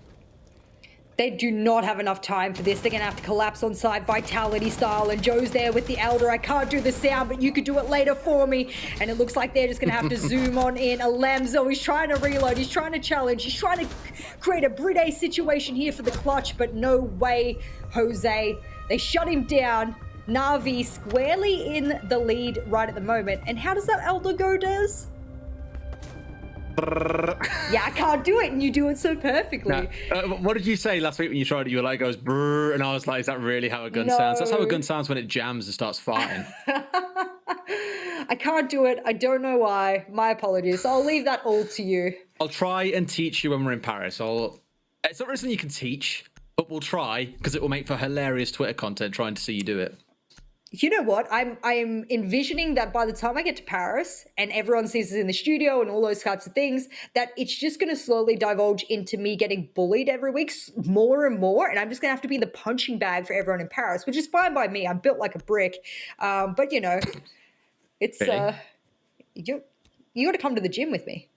They do not have enough time for this. They're going to have to collapse on site, Vitality style, and Joe's there with the Elder. I can't do the sound, but you could do it later for me. And it looks like they're just going to have to zoom on in. Alemzo, he's trying to reload, he's trying to challenge, he's trying to create a Bride situation here for the clutch, but no way, Jose. They shut him down. NaVi squarely in the lead right at the moment. And how does that Elder go, Des? Yeah, I can't do it, and you do it so perfectly. What did you say last week when you tried it? You were like, it goes brrr, and I was like, is that really how a gun sounds? That's how a gun sounds when it jams and starts firing. I can't do it. I don't know why. My apologies. I'll leave that all to you. I'll try and teach you when we're in Paris. It's not really something you can teach, but we'll try, because it will make for hilarious Twitter content trying to see you do it. You know what? I'm envisioning that by the time I get to Paris and everyone sees us in the studio and all those types of things, that it's just going to slowly divulge into me getting bullied every week more and more. And I'm just going to have to be the punching bag for everyone in Paris, which is fine by me. I'm built like a brick. But, you know, it's really? You got to come to the gym with me.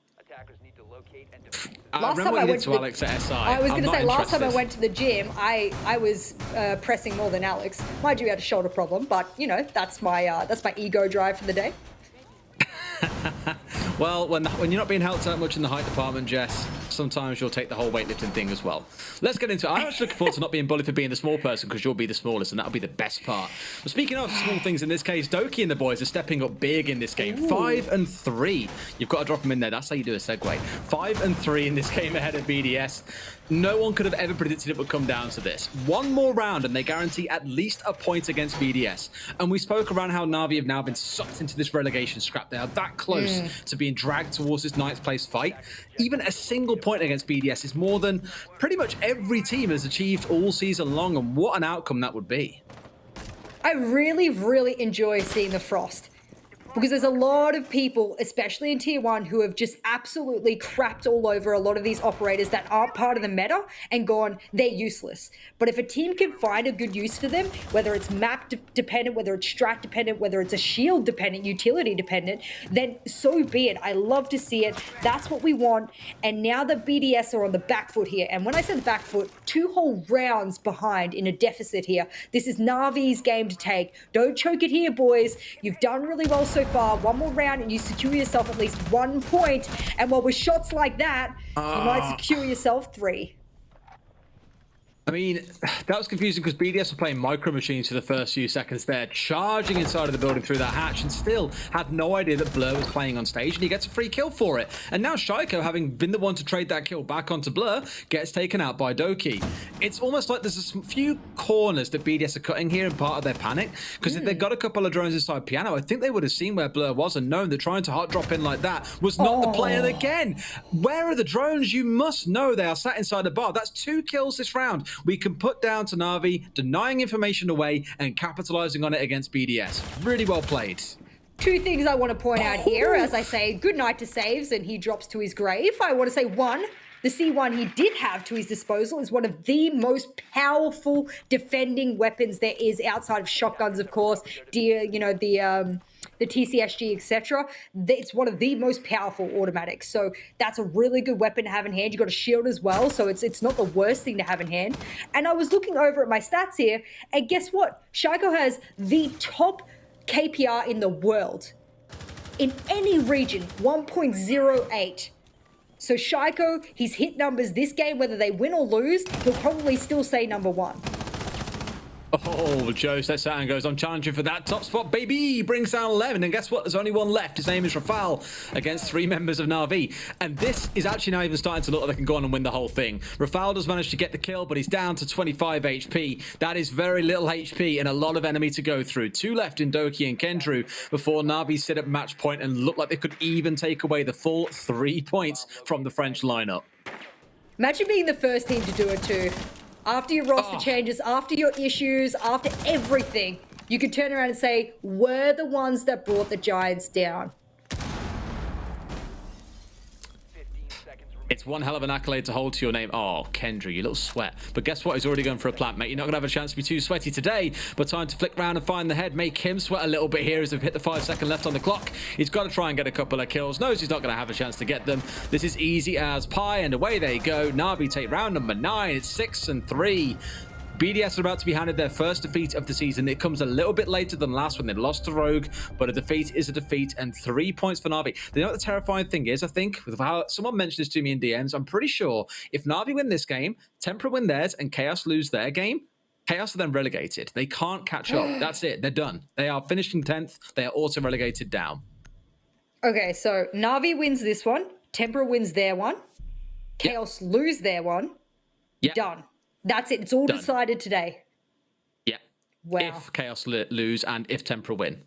Last time I went to Alex at SI. I was going to say, last time I went to the gym, I was pressing more than Alex. Mind you, he had a shoulder problem, but you know, that's my ego drive for the day. Well, when you're not being helped out much in the height department, Jess, sometimes you'll take the whole weightlifting thing as well. Let's get into it. I'm actually looking forward to not being bullied for being the small person, because you'll be the smallest, and that'll be the best part. But speaking of small things in this case, Doki and the boys are stepping up big in this game. 5 and 3. You've got to drop them in there. That's how you do a segue. 5 and 3 in this game ahead of BDS. No one could have ever predicted it would come down to this. One more round and they guarantee at least a point against BDS. And we spoke around how NaVi have now been sucked into this relegation scrap. They are that close to being dragged towards this ninth place fight. Even a single point against BDS is more than pretty much every team has achieved all season long, and what an outcome that would be. I really, really enjoy seeing the Frost, because there's a lot of people, especially in Tier 1, who have just absolutely crapped all over a lot of these operators that aren't part of the meta and gone, they're useless. But if a team can find a good use for them, whether it's map dependent, whether it's strat dependent, whether it's a shield dependent, utility dependent, then so be it. I love to see it. That's what we want. And now the BDS are on the back foot here. And when I say the back foot, 2 whole rounds behind in a deficit here. This is NaVi's game to take. Don't choke it here, boys. You've done really well so far. One more round and you secure yourself at least 1 point. And while with shots like that, you might secure yourself 3. I mean, that was confusing because BDS were playing Micro Machines for the first few seconds there, charging inside of the building through that hatch, and still had no idea that Blur was playing on stage, and he gets a free kill for it. And now Shaiko, having been the one to trade that kill back onto Blur, gets taken out by Doki. It's almost like there's a few corners that BDS are cutting here in part of their panic, because if they got a couple of drones inside Piano, I think they would have seen where Blur was and known that trying to hot drop in like that was not the plan again. Where are the drones? You must know they are sat inside the bar. That's 2 kills this round. We can put down to NaVi, denying information away and capitalizing on it against BDS. Really well played. 2 things I want to point out here as I say goodnight to Saves and he drops to his grave. I want to say, 1, the C1 he did have to his disposal is one of the most powerful defending weapons there is outside of shotguns, of course, the TCSG, etc. It's one of the most powerful automatics. So that's a really good weapon to have in hand. You got a shield as well, so it's not the worst thing to have in hand. And I was looking over at my stats here, and guess what? Shaiko has the top KPR in the world. In any region, 1.08. So Shaiko, he's hit numbers this game, whether they win or lose, he'll probably still say number 1. Oh, Joe sets out and goes, I'm challenging for that top spot, baby. Brings down 11. And guess what? There's only one left. His name is Rafal against 3 members of NaVi. And this is actually now even starting to look like they can go on and win the whole thing. Rafal does manage to get the kill, but he's down to 25 HP. That is very little HP and a lot of enemy to go through. 2 left in Doki and Kendrew before NaVi sit at match point and look like they could even take away the full 3 points from the French lineup. Imagine being the first team to do it too. After your roster changes, after your issues, after everything, you could turn around and say, we're the ones that brought the Giants down. It's one hell of an accolade to hold to your name. Oh, Kendra, you little sweat. But guess what? He's already going for a plant, mate. You're not going to have a chance to be too sweaty today, but time to flick round and find the head. Make him sweat a little bit here as we've hit the 5-second left on the clock. He's got to try and get a couple of kills. Knows he's not going to have a chance to get them. This is easy as pie, and away they go. NaVi take round number 9. It's 6-3. BDS are about to be handed their first defeat of the season. It comes a little bit later than last when they lost to Rogue, but a defeat is a defeat, and 3 points for NaVi. You know what the terrifying thing is, I think? With how someone mentioned this to me in DMs, I'm pretty sure if NaVi win this game, Tempera win theirs, and Chaos lose their game, Chaos are then relegated. They can't catch up. That's it. They're done. They are finishing 10th. They are also relegated down. Okay, so NaVi wins this one. Tempera wins their one. Chaos lose their one. Done. That's it. It's all decided today. Yeah. Wow. If Chaos lose and if Tempera win.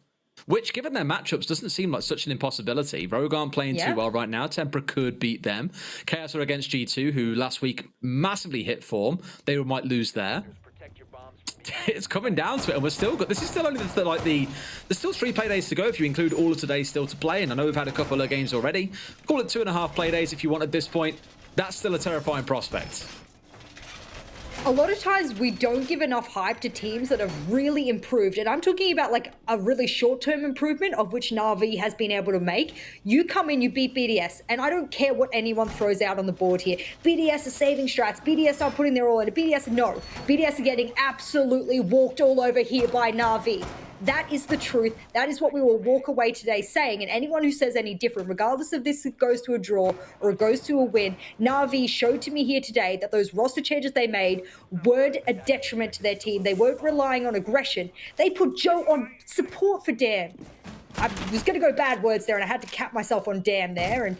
Which, given their matchups, doesn't seem like such an impossibility. Rogue aren't playing too well right now. Tempera could beat them. Chaos are against G2, who last week massively hit form. They might lose there. It's coming down to it, and we're still good. This is still only there's still 3 play days to go if you include all of today still to play. And I know we've had a couple of games already. Call it 2.5 play days if you want at this point. That's still a terrifying prospect. A lot of times we don't give enough hype to teams that have really improved. And I'm talking about like a really short-term improvement of which NaVi has been able to make. You come in, you beat BDS, and I don't care what anyone throws out on the board here. BDS are saving strats. BDS are putting their all in. BDS, no. BDS are getting absolutely walked all over here by NaVi. That is the truth. That is what we will walk away today saying. And anyone who says any different, regardless of this goes to a draw or it goes to a win, NaVi showed to me here today that those roster changes they made weren't a detriment to their team. They weren't relying on aggression. They put Joe on support for Damn. I was going to go bad words there and I had to cap myself on Damn there. And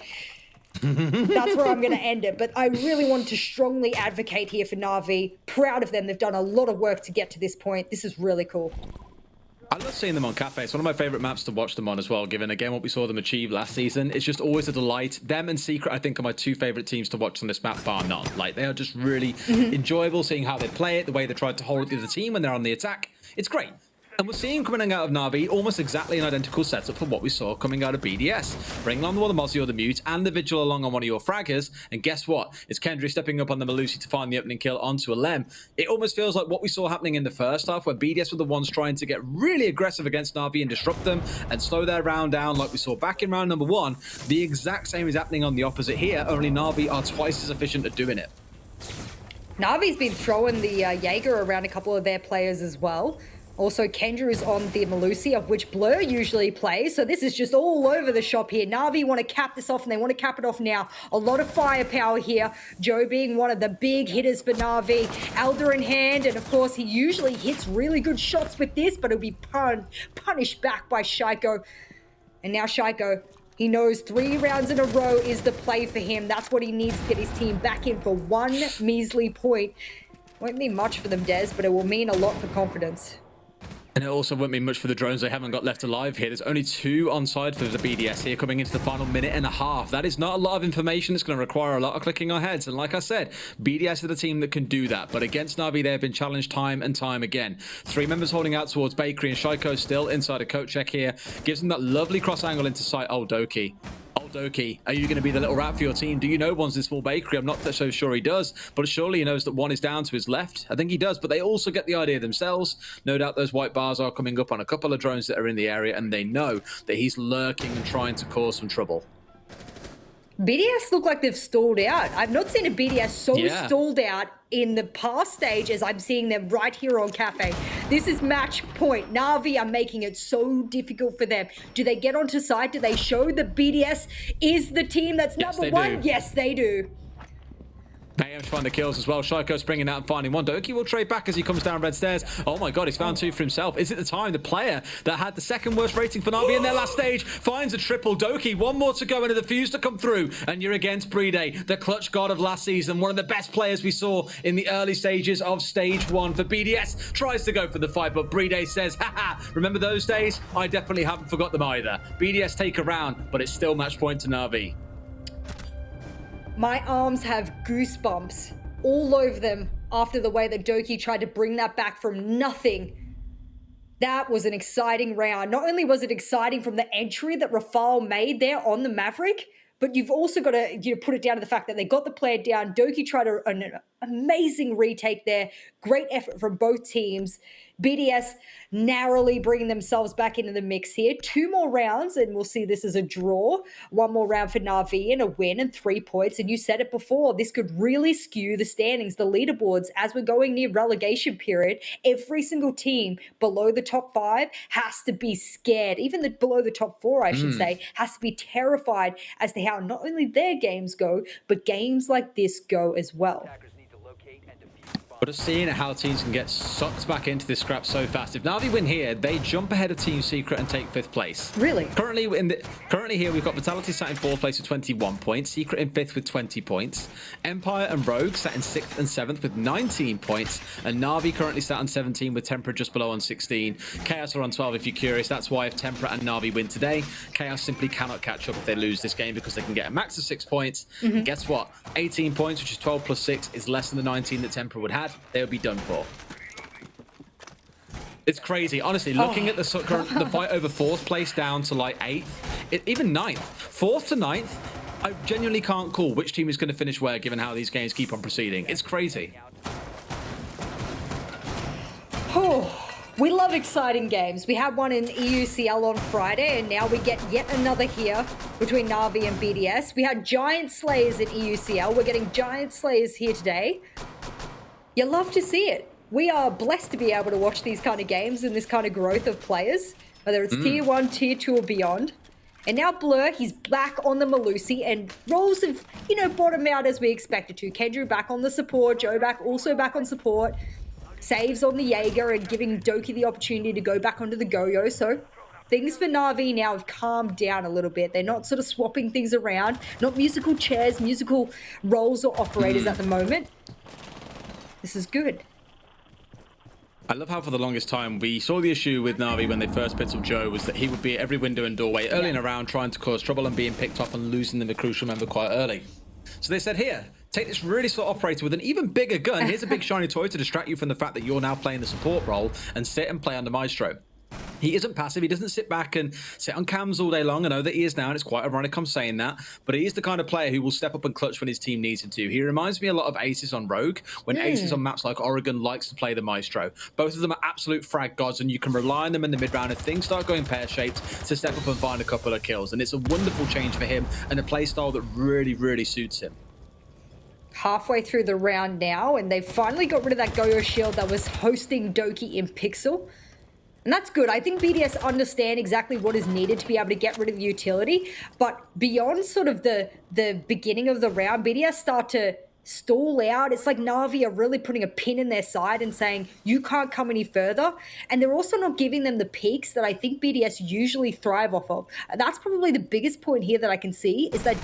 that's where I'm going to end it. But I really wanted to strongly advocate here for NaVi. Proud of them. They've done a lot of work to get to this point. This is really cool. I love seeing them on Cafe. It's one of my favorite maps to watch them on as well, given, again, what we saw them achieve last season. It's just always a delight. Them and Secret, I think, are my 2 favorite teams to watch on this map, bar none. Like, they are just really enjoyable, seeing how they play it, the way they try to hold the other team when they're on the attack. It's great. And we're seeing coming out of NaVi almost exactly an identical setup for what we saw coming out of BDS. Bring along the Mozzie or the Mute and the Vigil along on one of your fraggers. And guess what? It's Kendry stepping up on the Melusi to find the opening kill onto a Lem. It almost feels like what we saw happening in the first half, where BDS were the ones trying to get really aggressive against NaVi and disrupt them and slow their round down like we saw back in round number 1. The exact same is happening on the opposite here, only NaVi are twice as efficient at doing it. NaVi's been throwing the Jaeger around a couple of their players as well. Also, Kendra is on the Melusi, of which Blur usually plays. So this is just all over the shop here. NaVi want to cap this off, and they want to cap it off now. A lot of firepower here. Joe being one of the big hitters for NaVi. Elder in hand, and of course, he usually hits really good shots with this, but it'll be punished back by Shaiko. And now Shaiko, he knows 3 rounds in a row is the play for him. That's what he needs to get his team back in for 1 measly point. Won't mean much for them, Des, but it will mean a lot for confidence. And it also won't mean much for the drones they haven't got left alive here. There's only 2 on side for the BDS here coming into the final minute and a half. That is not a lot of information. It's going to require a lot of clicking our heads. And like I said, BDS are the team that can do that. But against NaVi, they have been challenged time and time again. 3 members holding out towards Bakery, and Shaiko still inside a coat check here. Gives them that lovely cross angle into sight. Oh, Doki. Doki, are you going to be the little rat for your team? Do you know one's in small bakery? I'm not so sure he does, but surely he knows that one is down to his left. I think he does, but they also get the idea themselves. No doubt those white bars are coming up on a couple of drones that are in the area, and they know that he's lurking and trying to cause some trouble. BDS look like they've stalled out. I've not seen a BDS so stalled out in the past stage as I'm seeing them right here on Cafe. This is match point. NaVi are making it so difficult for them. Do they get onto side? Do they show that BDS is the team that's number 1? Yes, they do. Mayhem's find the kills as well. Shaiko springing out and finding one. Doki will trade back as he comes down red stairs. Oh my god, he's found two for himself. Is it the time? The player that had the second worst rating for NaVi in their last stage finds a triple. Doki, one more to go and a defuse to come through. And you're against Brede, the clutch god of last season. One of the best players we saw in the early stages of stage 1 for BDS. Tries to go for the fight, but Brede says, haha, remember those days? I definitely haven't forgot them either. BDS take a round, but it's still match point to NaVi. My arms have goosebumps all over them after the way that Doki tried to bring that back from nothing. That was an exciting round. Not only was it exciting from the entry that Rafale made there on the Maverick, but you've also got to put it down to the fact that they got the player down. Doki tried an amazing retake there. Great effort from both teams. BDS narrowly bringing themselves back into the mix here. 2 more rounds and we'll see this as a draw. 1 more round for NaVi and a win and 3 points. And you said it before, this could really skew the standings, the leaderboards. As we're going near relegation period, every single team below the top 5 has to be scared. Even below the top 4, I should say, has to be terrified as to how not only their games go, but games like this go as well. But just seeing how teams can get sucked back into this scrap so fast. If NaVi win here, they jump ahead of Team Secret and take 5th place. Really? Currently here, we've got Vitality sat in 4th place with 21 points, Secret in 5th with 20 points, Empire and Rogue sat in 6th and 7th with 19 points, and NaVi currently sat on 17 with Tempera just below on 16. Chaos are on 12 if you're curious. That's why if Tempera and NaVi win today, Chaos simply cannot catch up if they lose this game because they can get a max of 6 points. And guess what? 18 points, which is 12 plus 6, is less than the 19 that Tempera would have. They would be done for. It's crazy. Honestly, looking at the fight over 4th place down to like 8th, even 9th. 4th to 9th, I genuinely can't call which team is going to finish where given how these games keep on proceeding. It's crazy. We love exciting games. We had one in EUCL on Friday, and now we get yet another here between NaVi and BDS. We had Giant Slayers in EUCL. We're getting Giant Slayers here today. You love to see it. We are blessed to be able to watch these kind of games and this kind of growth of players, whether it's tier 1, tier 2 or beyond. And now Blur, he's back on the Malusi, and roles have, bottomed out as we expected to. Kendra back on the support, Joe also back on support. Saves on the Jaeger and giving Doki the opportunity to go back onto the Goyo. So things for NaVi now have calmed down a little bit. They're not sort of swapping things around, not musical chairs, musical roles or operators at the moment. This is good. I love how for the longest time we saw the issue with NaVi when they first picked up Joe was that he would be at every window and doorway early in a round trying to cause trouble and being picked off and losing them a crucial member quite early. So they said, here, take this really slow operator with an even bigger gun. Here's a big shiny toy to distract you from the fact that you're now playing the support role and sit and play under Maestro. He isn't passive. He doesn't sit back and sit on cams all day long. I know that he is now, and it's quite ironic I'm saying that, but he is the kind of player who will step up and clutch when his team needs him to. He reminds me a lot of Aces on Rogue, when Aces on maps like Oregon likes to play the Maestro. Both of them are absolute frag gods, and you can rely on them in the mid-round if things start going pear-shaped to step up and find a couple of kills. And it's a wonderful change for him and a play style that really, really suits him. Halfway through the round now, and they've finally got rid of that Goyo shield that was hosting Doki in Pixel. And that's good. I think BDS understand exactly what is needed to be able to get rid of the utility. But beyond sort of the beginning of the round, BDS start to stall out. It's like NaVi are really putting a pin in their side and saying, you can't come any further. And they're also not giving them the peaks that I think BDS usually thrive off of. That's probably the biggest point here that I can see is that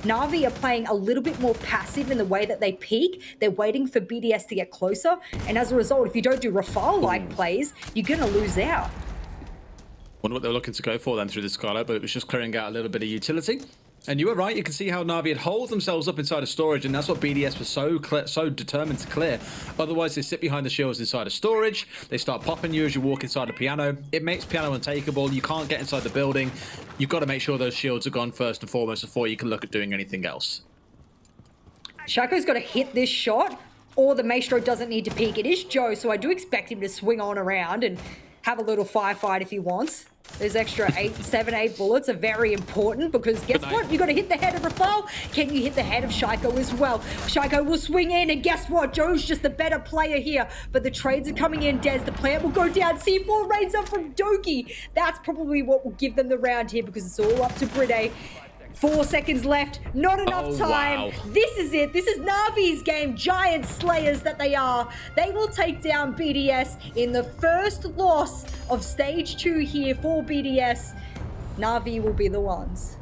NaVi are playing a little bit more passive in the way that they peak. They're waiting for BDS to get closer. And as a result, if you don't do Rafale-like plays, you're going to lose out. Wonder what they're looking to go for then through the Scarlet, but it was just clearing out a little bit of utility. And you were right, you can see how NaVi had holed themselves up inside of storage, and that's what BDS was so determined to clear. Otherwise, they sit behind the shields inside of storage, they start popping you as you walk inside a piano. It makes piano untakeable, you can't get inside the building. You've got to make sure those shields are gone first and foremost before you can look at doing anything else. Shaco's got to hit this shot, or the Maestro doesn't need to peek. It is Joe, so I do expect him to swing on around and have a little firefight if he wants. Those extra 7, 8 bullets are very important because guess what? You got to hit the head of Rafale. Can you hit the head of Shaiko as well? Shaiko will swing in, and guess what? Joe's just the better player here. But the trades are coming in. Des, the plant will go down. C4 raids up from Doki. That's probably what will give them the round here because it's all up to Bride. 4 seconds left. Not enough Oh, time. wow. This is it. This is NaVi's game. Giant slayers that they are. They will take down BDS in the first loss of stage 2 here for BDS. NaVi will be the ones.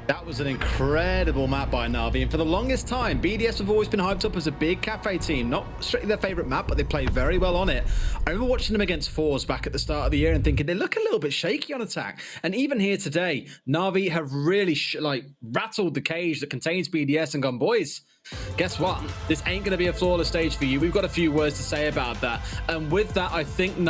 That was an incredible map by NaVi, and for the longest time, BDS have always been hyped up as a big cafe team. Not strictly their favorite map, but they played very well on it. I remember watching them against Fours back at the start of the year and thinking they look a little bit shaky on attack. And even here today, NaVi have really rattled the cage that contains BDS and gone, boys, guess what? This ain't going to be a flawless stage for you. We've got a few words to say about that. And with that, I think NaVi